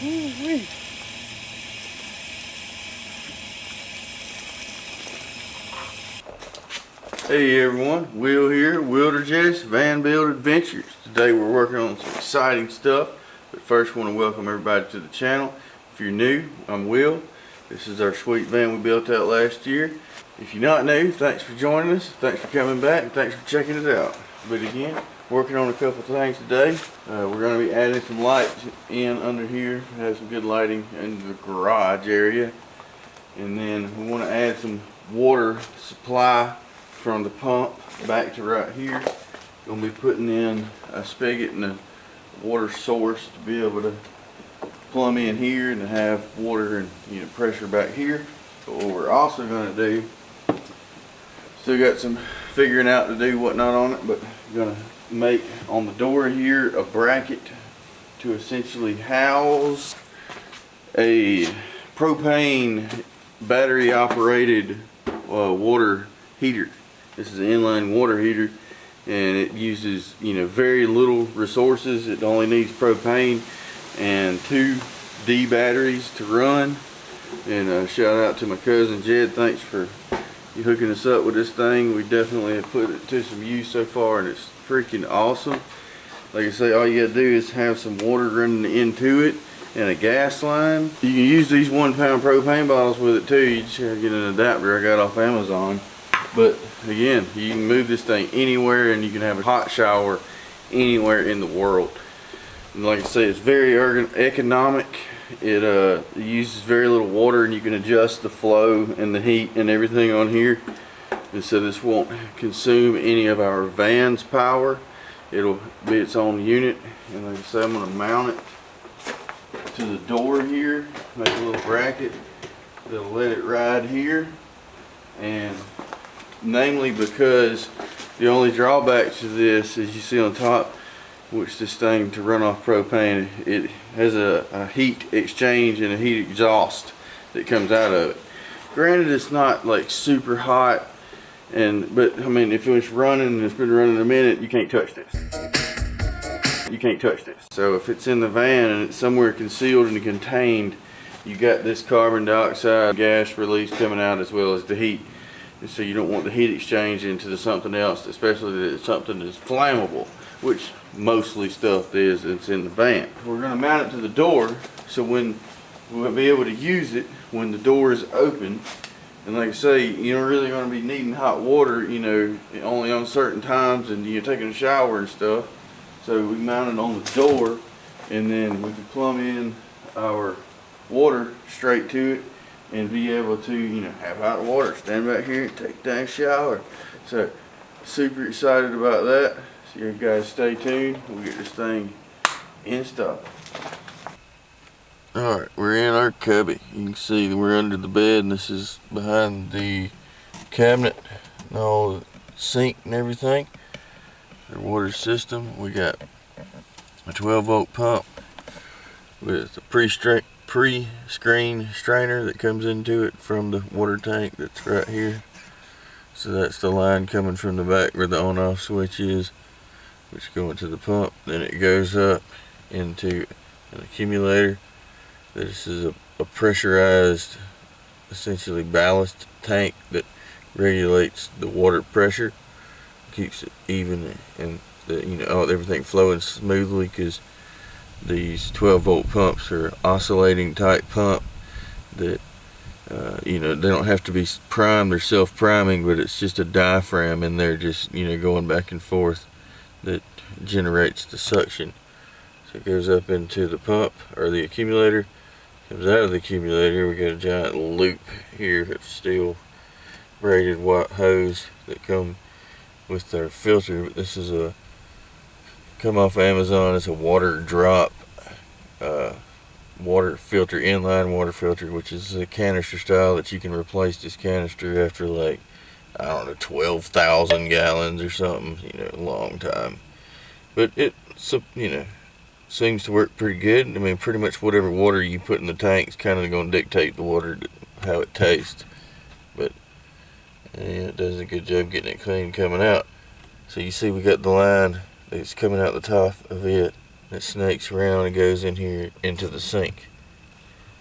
Hey everyone, Will here, Willderjess, Van Build Adventures. Today we're working on some exciting stuff, but first I want to welcome everybody to the channel. If you're new, I'm Will. This is our sweet van we built out last year. If you're not new, thanks for joining us, thanks for coming back, and thanks for checking it out. But again, working on a couple of things today. We're going to be adding some lights in under here, have some good lighting in the garage area. And then we want to add some water supply from the pump back to right here. Gonna be putting in a spigot and a water source to be able to plumb in here and to have water and pressure back here. But what we're also gonna do, still got some figuring out to do whatnot on it, but gonna make on the door here a bracket to essentially house a propane battery operated water heater. This is an inline water heater, and it uses very little resources. It only needs propane and 2 D batteries to run. And shout out to my cousin Jed, thanks for you hooking us up with this thing. We definitely have put it to some use so far, and it's freaking awesome. Like I say, all you gotta do is have some water running into it and a gas line. You can use these 1-pound propane bottles with it too. You just gotta get an adapter I got off Amazon. But again, you can move this thing anywhere, and you can have a hot shower anywhere in the world. And like I say, it's very economic. It uses very little water, and you can adjust the flow and the heat and everything on here. And so this won't consume any of our van's power. It'll be its own unit. And like I say, I'm going to mount it to the door here, make a little bracket that'll let it ride here. And namely because the only drawback to this, as you see on top, which this thing to run off propane, it has a heat exchange and a heat exhaust that comes out of it. Granted, it's not like super hot, but I mean, if it's running and it's been running a minute, you can't touch this. You can't touch this. So if it's in the van and it's somewhere concealed and contained, you got this carbon dioxide gas release coming out as well as the heat. And so you don't want the heat exchange into something else, especially that it's something that's flammable, which mostly stuff is that's in the van. We're going to mount it to the door, so when we'll be able to use it when the door is open. And like I say, you're not really going to be needing hot water, only on certain times, and you're taking a shower and stuff. So we mount it on the door, and then we can plumb in our water straight to it and be able to, have hot water, stand back here and take a dang shower. So super excited about that. So you guys stay tuned. We'll get this thing installed. Alright, we're in our cubby. You can see that we're under the bed, and this is behind the cabinet and all the sink and everything. Our water system. We got a 12-volt pump with a pre-screen strainer that comes into it from the water tank that's right here. So that's the line coming from the back where the on-off switch is, which goes into the pump. Then it goes up into an accumulator. This is a pressurized, essentially ballast tank that regulates the water pressure, keeps it even, and everything flowing smoothly, because these 12-volt pumps are oscillating type pump that they don't have to be primed or self-priming, but it's just a diaphragm in there just going back and forth that generates the suction. So it goes up into the pump or the accumulator, comes out of the accumulator. We got a giant loop here of steel braided white hose that come with our filter. But this is come off Amazon. It's a water drop water filter, inline water filter, which is a canister style that you can replace this canister after, like, I don't know, 12,000 gallons or something, a long time. But it seems to work pretty good. I mean, pretty much whatever water you put in the tank is kind of going to dictate the water, how it tastes. But it does a good job getting it clean coming out. So you see we got the line that's coming out the top of it. It snakes around and goes in here into the sink.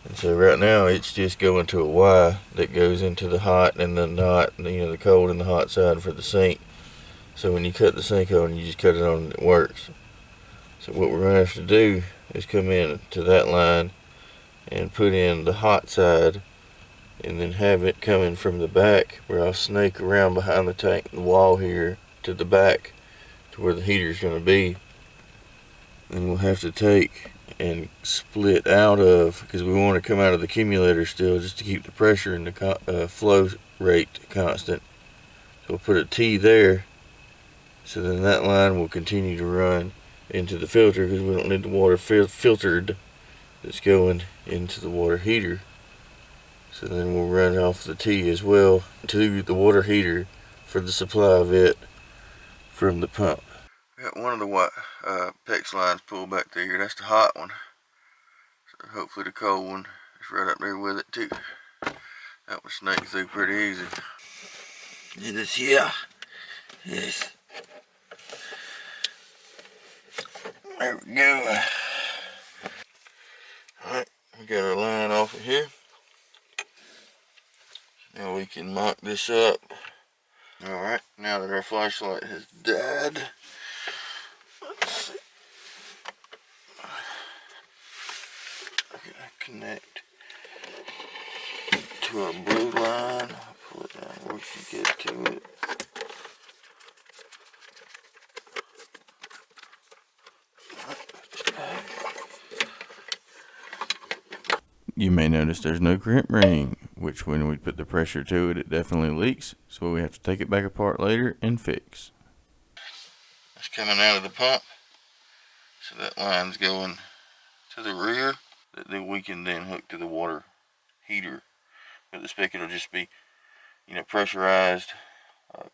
And so right now it's just going to a Y that goes into the hot and the not, the cold and the hot side for the sink. So when you cut the sink on, you just cut it on and it works. So what we're going to have to do is come in to that line and put in the hot side, and then have it coming from the back, where I'll snake around behind the tank and the wall here to the back to where the heater's going to be. And we'll have to take and split out of, because we want to come out of the accumulator still, just to keep the pressure and the flow rate constant. So we'll put a T there, so then that line will continue to run into the filter, because we don't need the water filtered that's going into the water heater. So then we'll run off the T as well to the water heater for the supply of it from the pump. Got one of the PEX lines pulled back there. That's the hot one. So hopefully the cold one is right up there with it too. That one snaked through pretty easy. It is here. Yes. There we go. Alright, we got our line off of here. Now we can mock this up. Alright, now that our flashlight has died, let's see. I'm gonna connect to our blue line. I'll pull it down where we can get to it. You may notice there's no crimp ring, which when we put the pressure to it, it definitely leaks. So we have to take it back apart later and fix. It's coming out of the pump. So that line's going to the rear, that then we can then hook to the water heater. But the spigot will just be, pressurized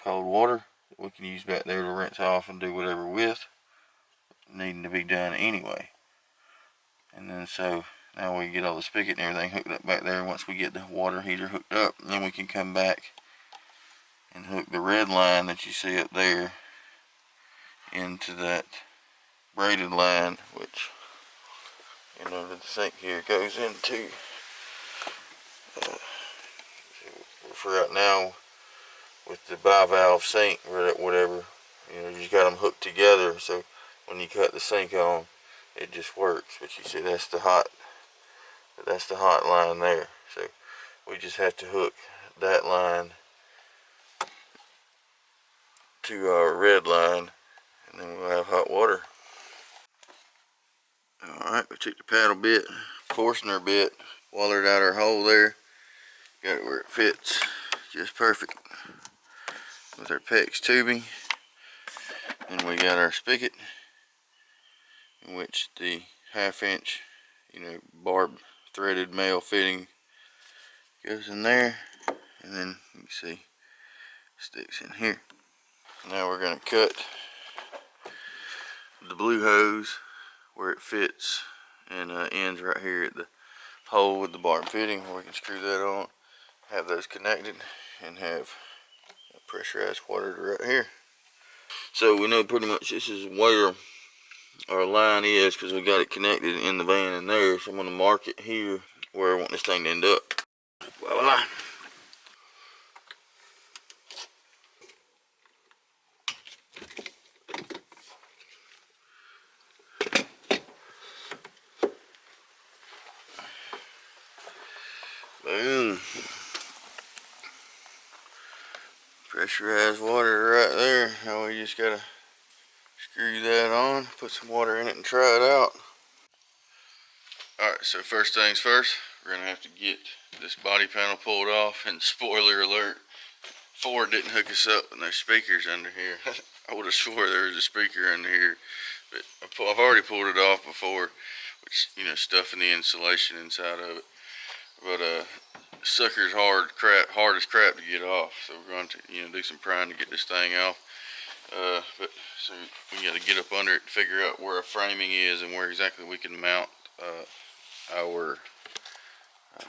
cold water that we can use back there to rinse off and do whatever with, needing to be done anyway. And then so now we get all the spigot and everything hooked up back there. Once we get the water heater hooked up, then we can come back and hook the red line that you see up there into that braided line, which the sink here goes into. For right now, with the bivalve sink or whatever, you just got them hooked together, so when you cut the sink on, it just works. But you see, that's the hot line there. So we just have to hook that line to our red line, and then we'll have hot water. Alright, we took the paddle bit, Forstner bit, wallered out our hole there, got it where it fits just perfect with our PEX tubing. And we got our spigot, in which the 1/2 inch barb threaded male fitting goes in there, and then you can see sticks in here. Now we're going to cut the blue hose where it fits and ends right here at the hole with the barb fitting, where we can screw that on, have those connected, and have pressurized water right here. So we know pretty much this is where our line is, because we got it connected in the van in there. So I'm going to mark it here where I want this thing to end up. Voila. Boom. Pressurized water right there. Now we just gotta screw that on, put some water in it, and try it out. Alright, so first things first, we're gonna have to get this body panel pulled off, and spoiler alert, Ford didn't hook us up with no speakers under here. I would have swore there was a speaker under here, but I've already pulled it off before, which, stuffing the insulation inside of it. But sucker's hard as crap to get off, so we're going to do some prying to get this thing off. But so we got to get up under it to figure out where our framing is and where exactly we can mount our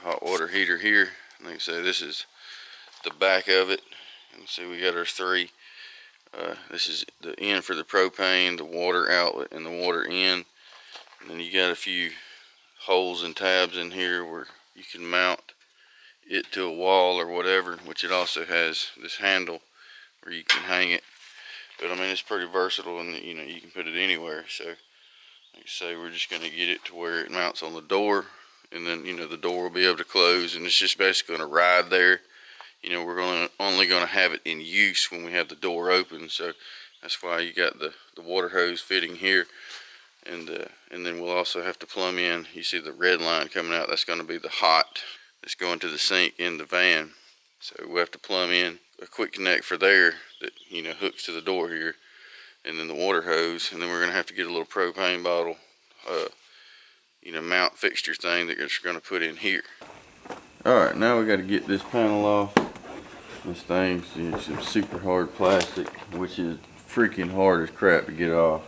hot water heater here. Like I say, this is the back of it. You can see we got our three. This is the end for the propane, the water outlet, and the water in. And then you got a few holes and tabs in here where you can mount it to a wall or whatever, which it also has this handle where you can hang it. But I mean, it's pretty versatile, and you know, you can put it anywhere. So like I say, we're just going to get it to where it mounts on the door, and then, you know, the door will be able to close, and it's just basically going to ride there. You know, we're only going to have it in use when we have the door open. So that's why you got the water hose fitting here. And then we'll also have to plumb in. You see the red line coming out, that's going to be the hot that's going to the sink in the van. So we'll have to plumb in a quick connect for there that, you know, hooks to the door here, and then the water hose. And then we're going to have to get a little propane bottle, you know, mount fixture thing that we're going to put in here. Alright, now we got to get this panel off. This thing's some super hard plastic, which is freaking hard as crap to get off.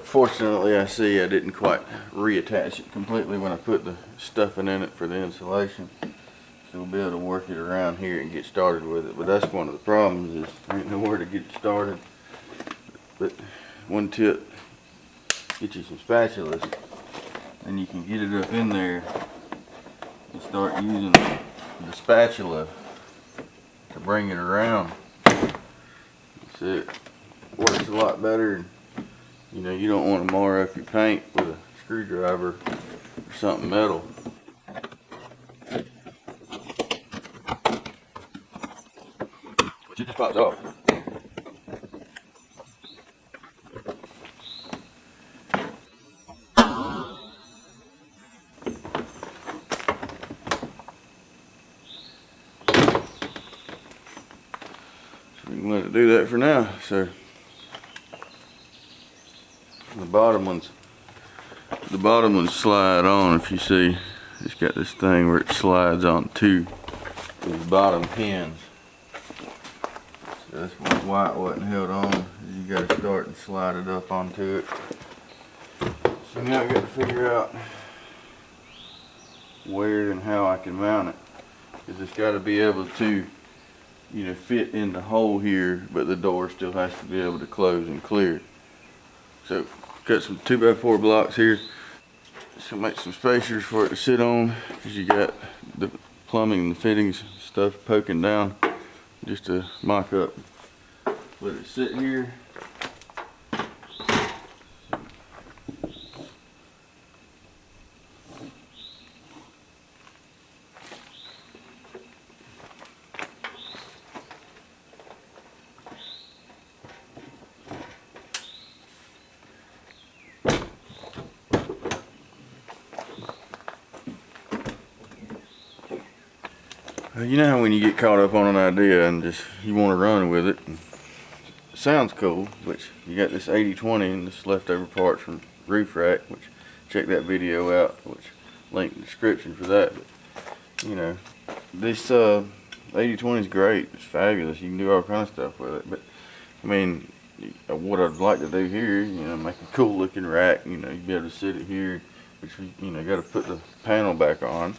Fortunately, I see I didn't quite reattach it completely when I put the stuffing in it for the insulation. So we'll be able to work it around here and get started with it. But that's one of the problems, is there ain't nowhere to get it started. But one tip, get you some spatulas, and you can get it up in there and start using the spatula to bring it around. That's it. Works a lot better. You know, you don't want to mar up your paint with a screwdriver or something metal. Which it just pops off. So we can let it do that for now. So the bottom ones slide on. If you see, it's got this thing where it slides on to these bottom pins. So that's why it wasn't held on. You got to start and slide it up onto it. So now I got to figure out where and how I can mount it, because it's got to be able to, you know, fit in the hole here, but the door still has to be able to close and clear. So got some 2x4 blocks here. Just gonna make some spacers for it to sit on, because you got the plumbing and the fittings stuff poking down, just to mock up. Let it sit here. You know how when you get caught up on an idea and just you want to run with it, it sounds cool, which you got this 80/20 and this leftover parts from roof rack, which check that video out, which link in the description for that. But you know, this 80/20 is great, it's fabulous, you can do all kind of stuff with it. But I mean, what I'd like to do here, you know, make a cool looking rack, you know, you'd be able to sit it here, which we, you know, got to put the panel back on.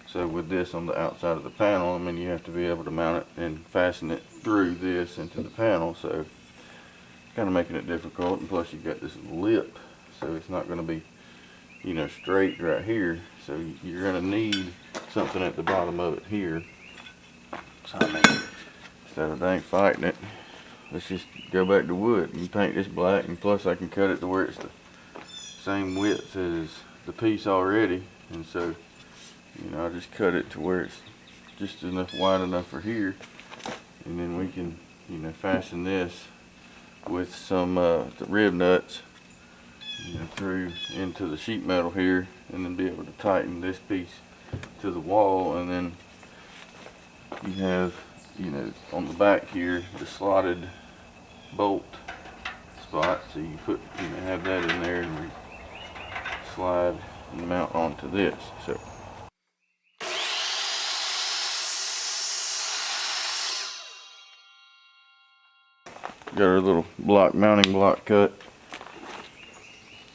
So with this on the outside of the panel, I mean, you have to be able to mount it and fasten it through this into the panel, so kind of making it difficult. And plus you've got this lip, so it's not going to be, you know, straight right here, so you're going to need something at the bottom of it here. So I mean, instead of dang fighting it, let's just go back to wood and paint this black. And plus I can cut it to where it's the same width as the piece already, and so, you know, I just cut it to where it's just enough wide enough for here, and then we can, you know, fasten this with some the rib nuts, you know, through into the sheet metal here, and then be able to tighten this piece to the wall. And then you have, you know, on the back here the slotted bolt spot, so you put, you know, have that in there and slide and mount onto this. So got our little block, mounting block cut,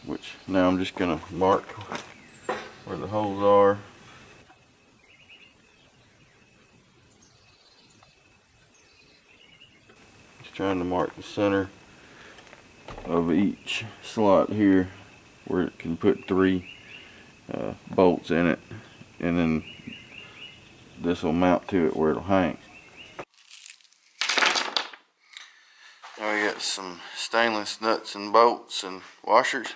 which now I'm just going to mark where the holes are. Just trying to mark the center of each slot here where it can put 3 bolts in it, and then this will mount to it where it'll hang. Now we got some stainless nuts and bolts and washers,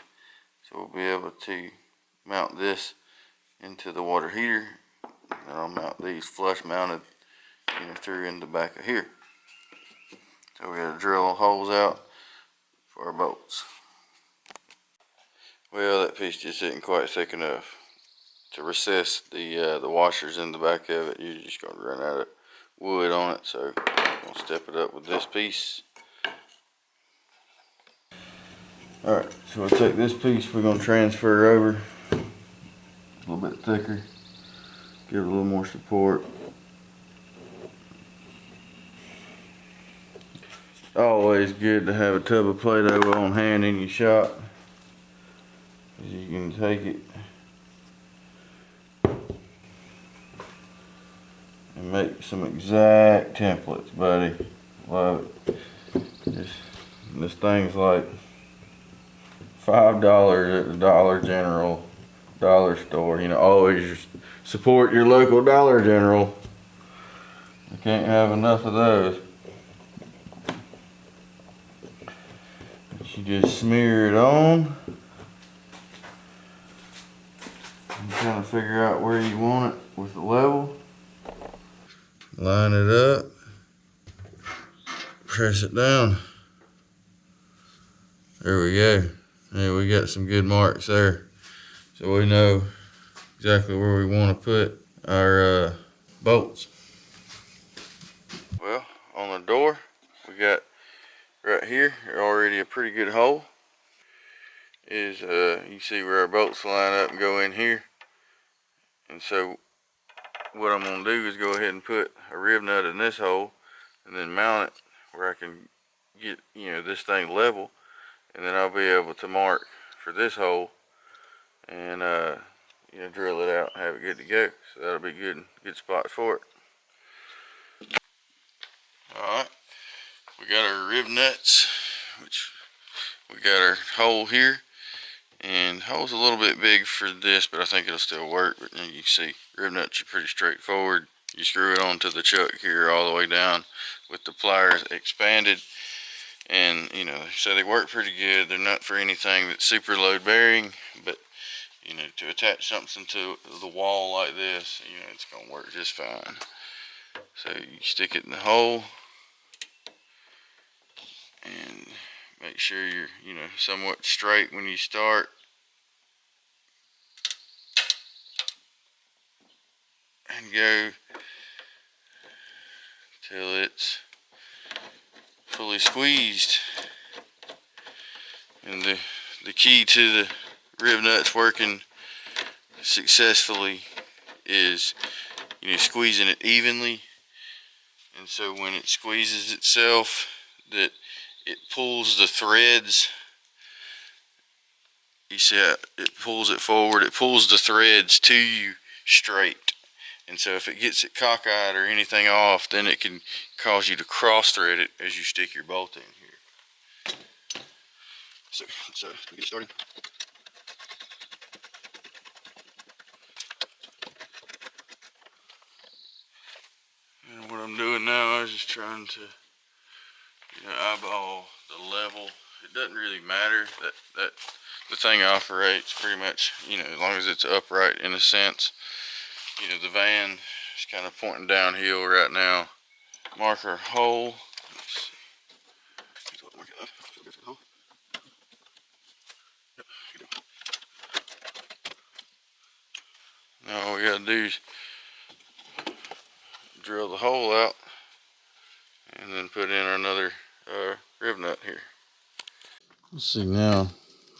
so we'll be able to mount this into the water heater, and I'll mount these flush mounted through in the back of here. So we gotta drill holes out for our bolts. Well, that piece just isn't quite thick enough to recess the washers in the back of it. You're just gonna run out of wood on it, so I'm gonna step it up with this piece. Alright, so we'll take this piece, we're going to transfer over a little bit thicker, give it a little more support. Always good to have a tub of Play-Doh on hand in your shop, because you can take it and make some exact templates, buddy. Love it. This thing's like $5 at the Dollar General, Dollar Store. Always support your local Dollar General. You can't have enough of those. You just smear it on and kind of figure out where you want it with the level. Line it up, press it down. There we go. Yeah, we got some good marks there. So we know exactly where we want to put our bolts. Well, on the door, we got right here already a pretty good hole. You see where our bolts line up and go in here. And so what I'm going to do is go ahead and put a rib nut in this hole and then mount it where I can get this thing level. And then I'll be able to mark for this hole and drill it out and have it good to go. So that'll be good spot for it. Alright, we got our rib nuts, which we got our hole here, and the hole's a little bit big for this, but I think it'll still work. But you can see rib nuts are pretty straightforward. You screw it onto the chuck here all the way down with the pliers expanded. And so they work pretty good. They're not for anything that's super load bearing, but to attach something to the wall like this, it's gonna work just fine. So you stick it in the hole and make sure you're somewhat straight when you start, and go till it's fully squeezed. And the key to the rib nuts working successfully is squeezing it evenly, and so when it squeezes itself, that it pulls the threads. You see how it pulls it forward, it pulls the threads to you straight. And so if it gets it cockeyed or anything off, then it can cause you to cross thread it as you stick your bolt in here. So let's get started. And what I'm doing now is just trying to eyeball the level. It doesn't really matter that the thing operates pretty much, as long as it's upright in a sense. The van is kind of pointing downhill right now. Mark our hole. Now all we gotta do is drill the hole out and then put in another rib nut here. Let's see, now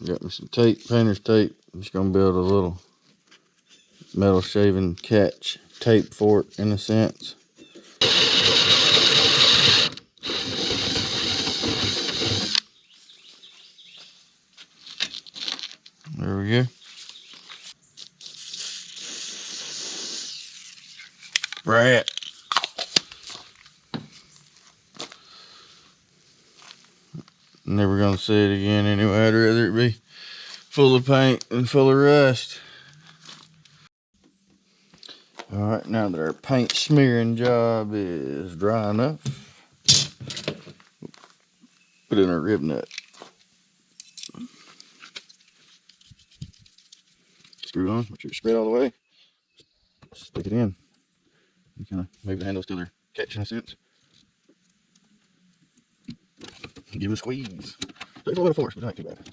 got me some tape, painter's tape. I'm just gonna build a little metal shaving catch tape for it in a sense. There we go. Right. Never gonna say it again anyway. I'd rather it be full of paint than full of rust. Alright, now that our paint smearing job is dry enough, put in our rib nut. Screw it on, make sure it's spread all the way. Stick it in. You kind of move the handles till they're catching a sense. Give it a squeeze. Takes a little bit of force, but not too bad.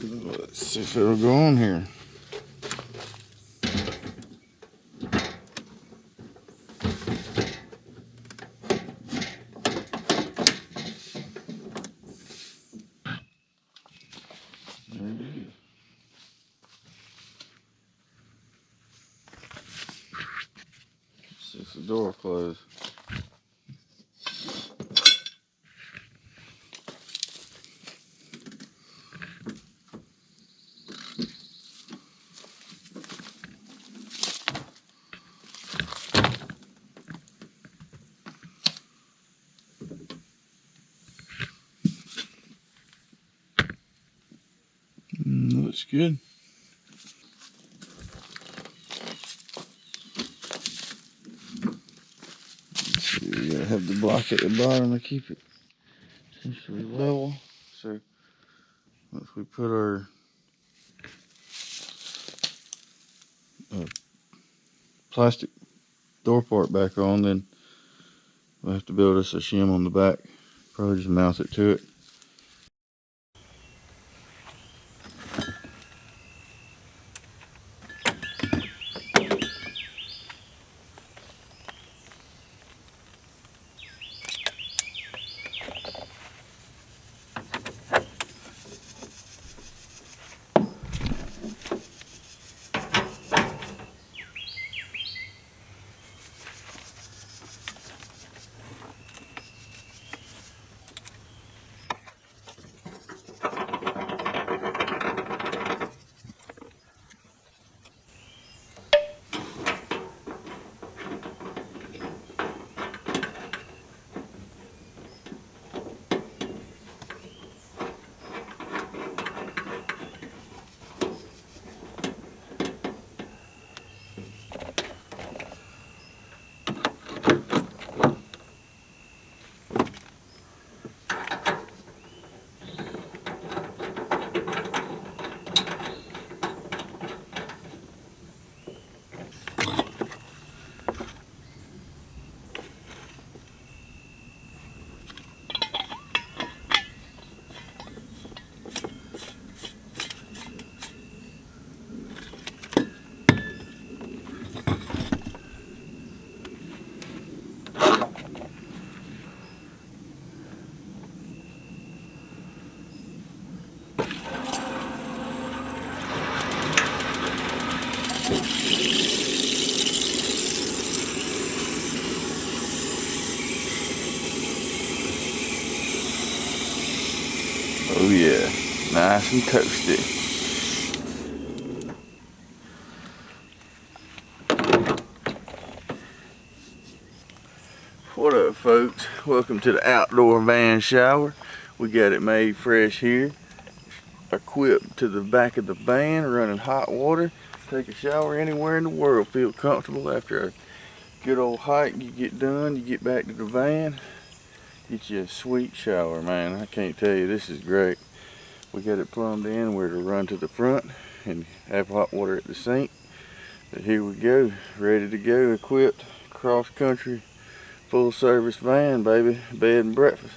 Let's see if it'll go on here. There it is. See if the door closed. Looks good. So you gotta have the block at the bottom to keep it essentially level. So once we put our plastic door part back on, then we'll have to build us a shim on the back. Probably just mount it to it. Oh yeah, nice and toasty. What up, folks? Welcome to the outdoor van shower. We got it made fresh here, equipped to the back of the van, running hot water. Take a shower anywhere in the world, feel comfortable. After a good old hike you get done, you get back to the van, get you a sweet shower, man. I can't tell you, this is great. We got it plumbed in where to run to the front and have hot water at the sink. But here we go, ready to go, equipped, cross country, full service van, baby, bed and breakfast.